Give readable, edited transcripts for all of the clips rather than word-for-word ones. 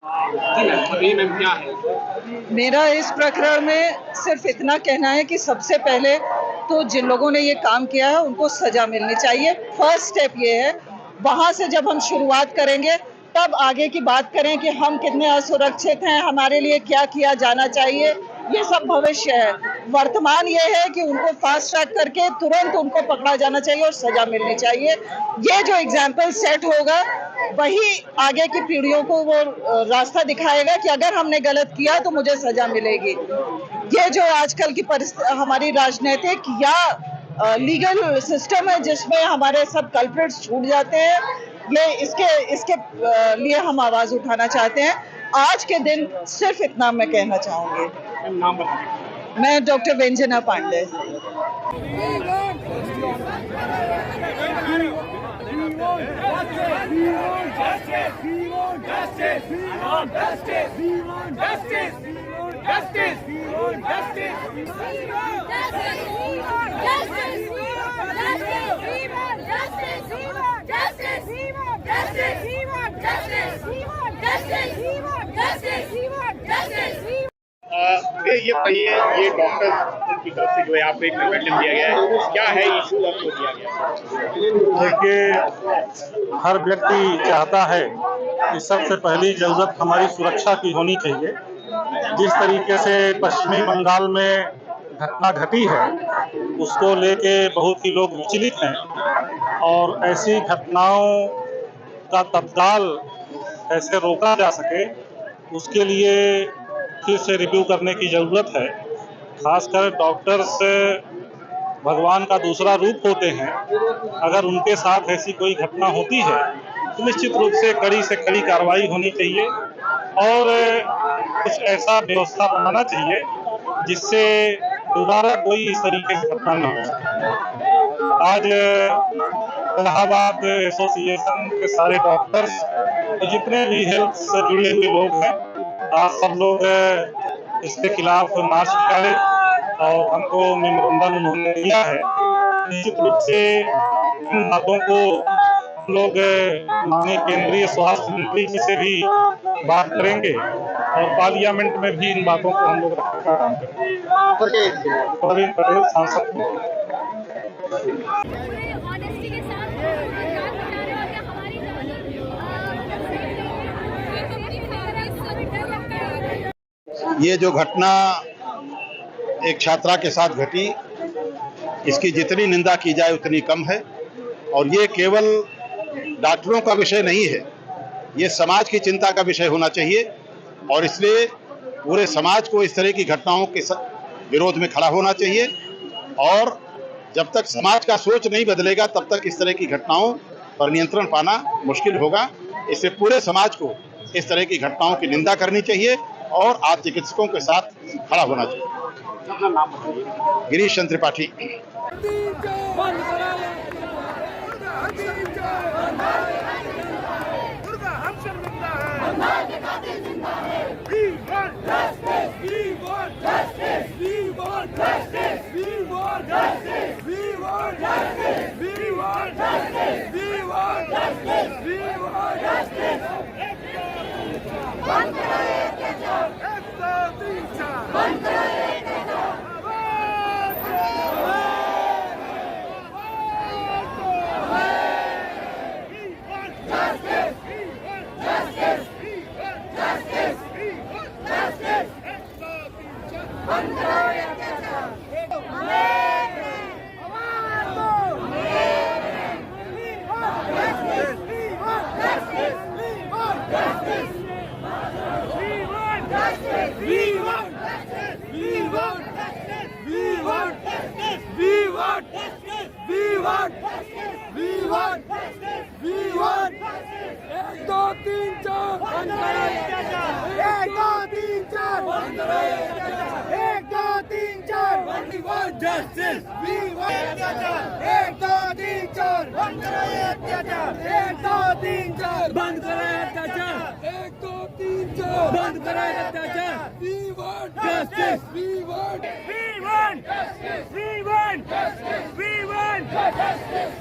बताइए मैम क्या है? मेरा इस प्रकरण में सिर्फ इतना कहना है कि सबसे पहले तो जिन लोगों ने ये काम किया है उनको सजा मिलनी चाहिए। फर्स्ट स्टेप ये है, वहाँ से जब हम शुरुआत करेंगे तब आगे की बात करें कि हम कितने असुरक्षित हैं, हमारे लिए क्या किया जाना चाहिए, ये सब भविष्य है। वर्तमान ये है कि उनको फास्ट ट्रैक करके तुरंत उनको पकड़ा जाना चाहिए और सजा मिलनी चाहिए। ये जो एग्जाम्पल सेट होगा वही आगे की पीढ़ियों को वो रास्ता दिखाएगा कि अगर हमने गलत किया तो मुझे सजा मिलेगी। ये जो आजकल की हमारी राजनीतिक या लीगल सिस्टम है जिसमें हमारे सब कल्प्रिट्स छूट जाते हैं, ये इसके लिए हम आवाज उठाना चाहते हैं। आज के दिन सिर्फ इतना मैं कहना चाहूंगी। नाम बताइए। मैं डॉक्टर व्यंजना पांडे। ये बताइए, ये डॉक्टर की तरफ से जो है आपको एक मेमोरेंडम दिया गया है, क्या है इशू आपको दिया गया? देखिए, हर व्यक्ति चाहता है कि सबसे पहली जरूरत हमारी सुरक्षा की होनी चाहिए। जिस तरीके से पश्चिमी बंगाल में घटना घटी है उसको लेके बहुत ही लोग विचलित हैं और ऐसी घटनाओं का तत्काल कैसे रोका जा सके उसके लिए फिर से रिव्यू करने की ज़रूरत है। खासकर डॉक्टर्स भगवान का दूसरा रूप होते हैं, अगर उनके साथ ऐसी कोई घटना होती है तो निश्चित रूप से कड़ी कार्रवाई होनी चाहिए और कुछ ऐसा व्यवस्था बनाना चाहिए जिससे दोबारा कोई इस तरीके से घटना न हो। आज इलाहाबाद एसोसिएशन के सारे डॉक्टर्स जितने भी हेल्थ से जुड़े हुए लोग हैं, आप सब लोग इसके खिलाफ मार्च निकाले और हमको मेमोरेंडम उन्होंने दिया है। निश्चित रूप से इन बातों को हम लोग माननीय केंद्रीय स्वास्थ्य मंत्री जी से भी बात करेंगे और पार्लियामेंट में भी इन बातों को हम लोग रखने का काम करेंगे। प्रवीण पटेल, सांसद। ये जो घटना एक छात्रा के साथ घटी, इसकी जितनी निंदा की जाए उतनी कम है और ये केवल डॉक्टरों का विषय नहीं है, ये समाज की चिंता का विषय होना चाहिए और इसलिए पूरे समाज को इस तरह की घटनाओं के विरोध में खड़ा होना चाहिए और जब तक समाज का सोच नहीं बदलेगा तब तक इस तरह की घटनाओं पर नियंत्रण पाना मुश्किल होगा। इससे पूरे समाज को इस तरह की घटनाओं की निंदा करनी चाहिए और आप चिकित्सकों के साथ खड़ा होना चाहिए। अपना नाम बताइए। Girish Chandra Tripathi. Justice! We want अत्याचार! 1 2 3 4 बंद करें अत्याचार! 1 2 3 4 बंद करें अत्याचार! 1 2 3 4 बंद करें अत्याचार! We want justice! We want justice! We want justice! We want justice! We want justice!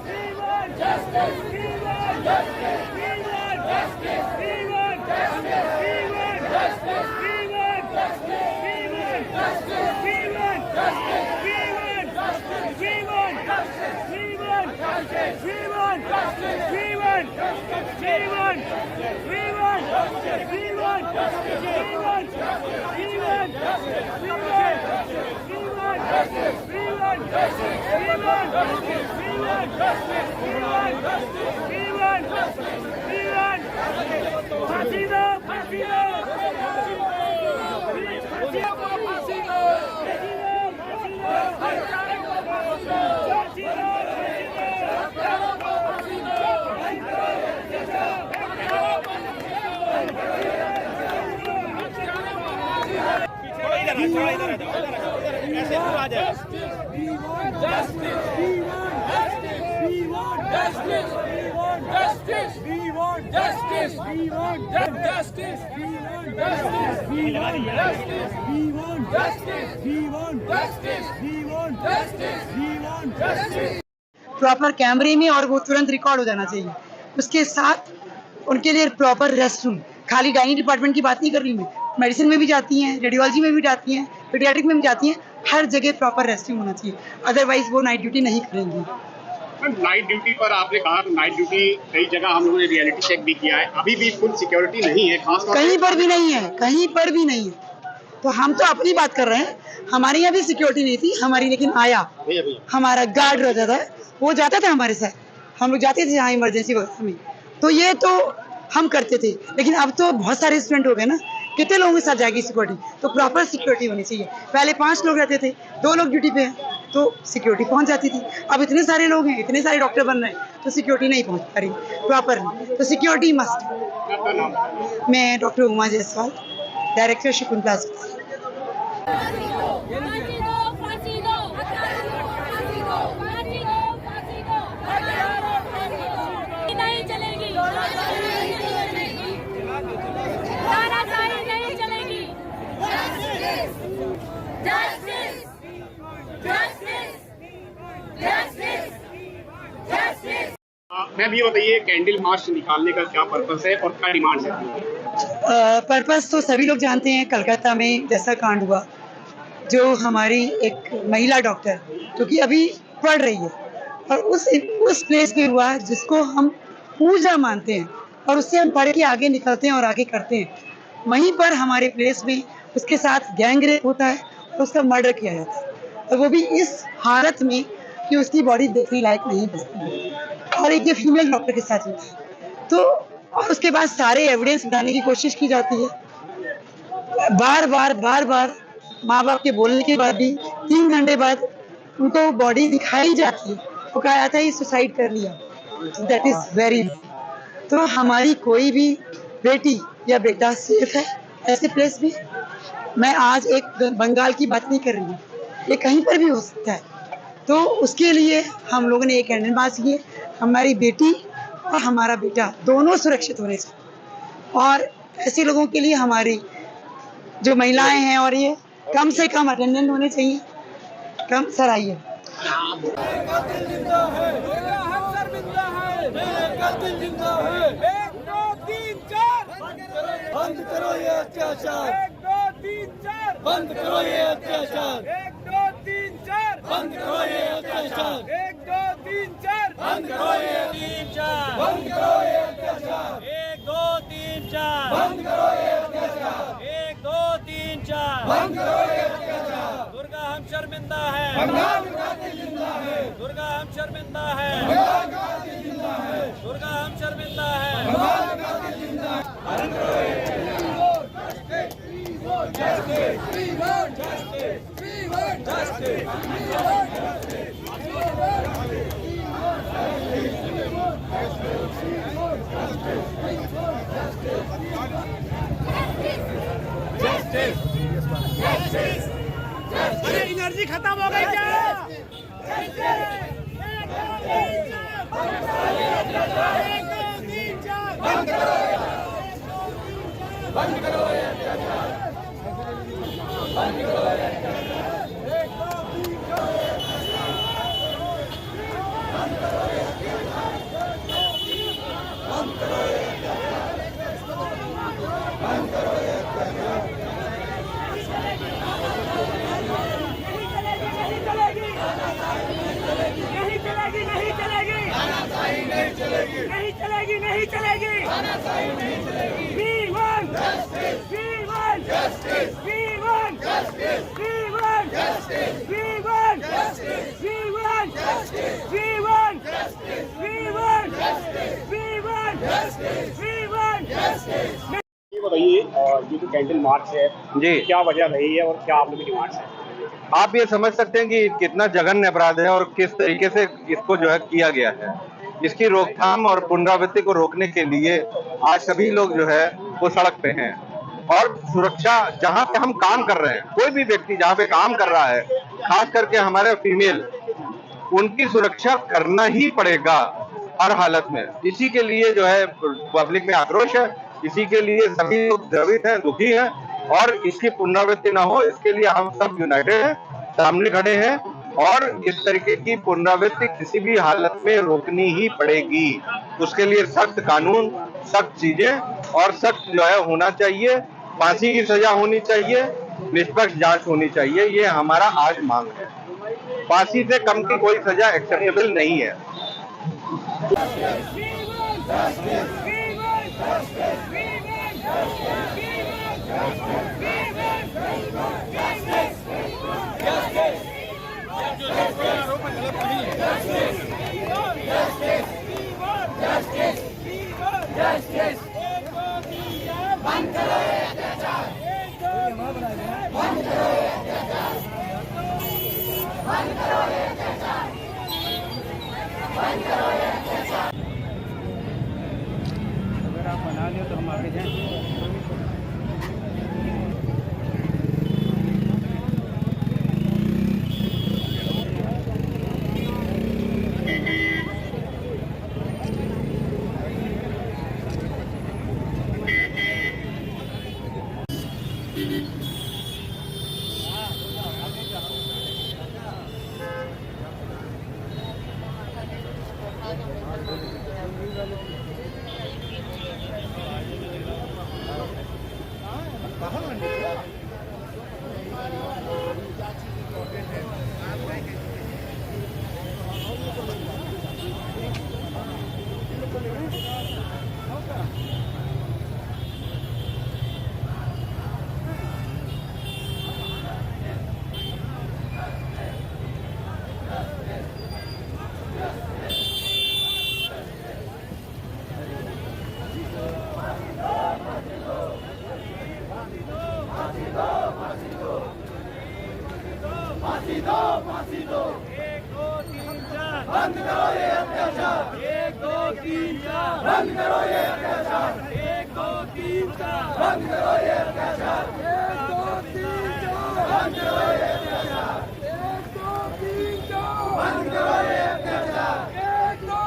We want justice! We want justice! We want justice! We want justice! We want proper कैमरे में और वो तुरंत रिकॉर्ड हो जाना चाहिए। उसके साथ उनके लिए प्रॉपर रेस्ट रूम, खाली डाइनिंग डिपार्टमेंट की बात नहीं कर रही मैं, मेडिसिन में भी जाती हैं, रेडियोलॉजी में भी जाती हैं, पीडियाट्रिक में भी जाती हैं, हर जगह प्रॉपर रेस्ट रूम होना चाहिए, अदरवाइज वो नाइट ड्यूटी नहीं करेंगी। नाइट ड्यूटी पर आपने कहा तो नाइट ड्यूटी कई जगह हम लोगों ने रियलिटी चेक भी किया है, अभी भी फुल सिक्योरिटी नहीं है, खास कहीं पर भी नहीं है, कहीं पर भी नहीं है। तो हम तो अपनी बात कर रहे हैं, हमारे यहाँ भी सिक्योरिटी नहीं थी हमारी, लेकिन आया हमारा गार्ड रहता था, वो जाता था हमारे साथ, हम लोग जाते थे यहाँ इमरजेंसी वगैरह में, तो ये तो हम करते थे। लेकिन अब तो बहुत सारे स्टूडेंट हो गए ना, कितने लोगों के साथ जाएगी सिक्योरिटी, तो प्रॉपर सिक्योरिटी होनी चाहिए। पहले 5 लोग रहते थे, 2 लोग ड्यूटी पे हैं तो सिक्योरिटी पहुंच जाती थी, अब इतने सारे लोग हैं, इतने सारे डॉक्टर बन रहे हैं, तो सिक्योरिटी नहीं पहुंच पा रही प्रॉपर, तो सिक्योरिटी मस्ट। मैं डॉक्टर उमा जायसवाल, डायरेक्टर शकुंतला अस्पताल। मैं भी बताइए कैंडल मार्च निकालने का क्या पर्पस है और क्या डिमांड है? पर्पस तो सभी लोग जानते हैं, कलकत्ता में जैसा कांड हुआ, जो हमारी एक महिला डॉक्टर जो कि अभी पढ़ रही है और उस प्लेस पे हुआ जिसको हम पूजा मानते हैं, और उससे हम पढ़ के आगे निकलते हैं और आगे करते हैं, वहीं पर हमारे प्लेस में उसके साथ गैंग रेप होता है और उसका मर्डर किया जाता है, और वो भी इस हालत में कि उसकी बॉडी देखने लायक नहीं बचती, और एक ये फीमेल डॉक्टर के साथ होता है। तो और उसके बाद सारे एविडेंस उठाने की कोशिश की जाती है, बार बार माँ बाप के बोलने के बाद भी 3 घंटे बाद उनको बॉडी दिखाई जाती है, वो कहा जाता है ये सुसाइड कर लिया। दैट इज वेरी, तो हमारी कोई भी बेटी या बेटा सेफ है ऐसे प्लेस में? मैं आज एक बंगाल की बात नहीं कर रही हूँ, ये कहीं पर भी हो सकता है। तो उसके लिए हम लोगों ने एक कैंडल मार्च किए, हमारी बेटी और हमारा बेटा दोनों सुरक्षित होने चाहिए, और ऐसे लोगों के लिए हमारी जो महिलाएं हैं और ये कम से कम अटेंडेंट होने चाहिए। कम सर आइए। बंद करो ये अत्याचार, 1 2 3 4 बंद करो ये अत्याचार, 1 2 3 4 बंद करो ये अत्याचार, 1 2 3 4 बंद करो ये 3 4 बंद करो ये अत्याचार, 1 2 3 4 बंद करो ये अत्याचार, 1 2 3 4 बंद करो ये अत्याचार। दुर्गा हम शर्मिंदा है, बंगाल कातिल जिंदा है, दुर्गा हम शर्मिंदा है, बंगाल कातिल जिंदा है, दुर्गा हम शर्मिंदा है, बंगाल कातिल जिंदा है। बंद करो ये justice, we want justice, we want justice, we want justice, we want justice, we want justice, we want justice, we want justice, justice, justice। अरे एनर्जी खत्म हो गई क्या? बंद करो, बंद करो ये अत्याचार, बंद करो ये अत्याचार, 1 2 3 बंद करो ये अत्याचार, बंद करो ये अत्याचार, बंद करो ये अत्याचार। नहीं चलेगी, नहीं चलेगी, नहीं चलेगी, नहीं चलेगी, नहीं चलेगी। We want justice. We want justice. We want justice. We want justice. We want justice. We want justice. We want justice. We want justice. We want justice. We want justice. ये बताइए, ये जो कैंडल मार्च है जी, क्या वजह रही है और क्या आप लोगों की डिमांड्स है? आप ये समझ सकते हैं कि कितना जघन्य अपराध है और किस तरीके से इसको जो है किया गया है। इसकी रोकथाम और पुनरावृत्ति को रोकने के लिए आज सभी लोग जो है वो सड़क पे हैं और सुरक्षा जहां पे हम काम कर रहे हैं, कोई भी व्यक्ति जहां पे काम कर रहा है, खास करके हमारे फीमेल, उनकी सुरक्षा करना ही पड़ेगा हर हालत में। इसी के लिए जो है पब्लिक में आक्रोश है, इसी के लिए सभी लोग द्रवित हैं, दुखी हैं और इसकी पुनरावृत्ति ना हो इसके लिए हम सब यूनाइटेड हैं, सामने खड़े हैं और इस तरीके की पुनरावृत्ति किसी भी हालत में रोकनी ही पड़ेगी। उसके लिए सख्त कानून, सख्त चीजें और सख्त जो है होना चाहिए, फांसी की सजा होनी चाहिए, निष्पक्ष जांच होनी चाहिए, ये हमारा आज मांग है। फांसी से कम की कोई सजा एक्सेप्टेबल नहीं है। अगर आप बना लियो तो हम आगे जाएं। बंद करो ये अत्याचार। 1 2 3 4 बंद करो ये अत्याचार। 1 2 3 4 बंद करो ये अत्याचार। 1 2 3 4 बंद करो ये अत्याचार। 1 2 3 4 बंद करो ये अत्याचार। 1 2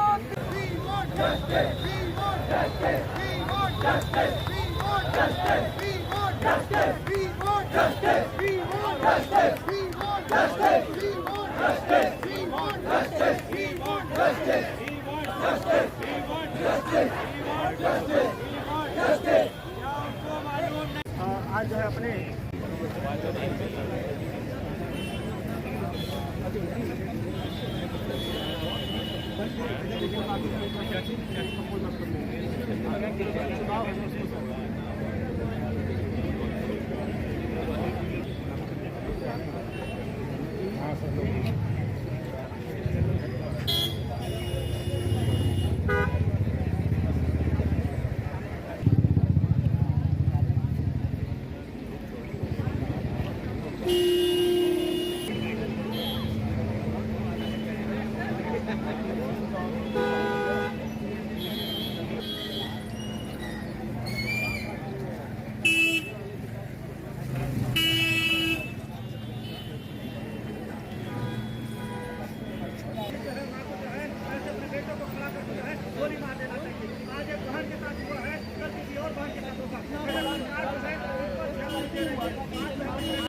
We want justice. We want justice. We want justice. We want justice. We want justice. We want justice. We want justice. We want justice. We want justice. We want justice. We want justice. We want justice. We want justice. We want justice. We want justice. आज जो है अपने Justice.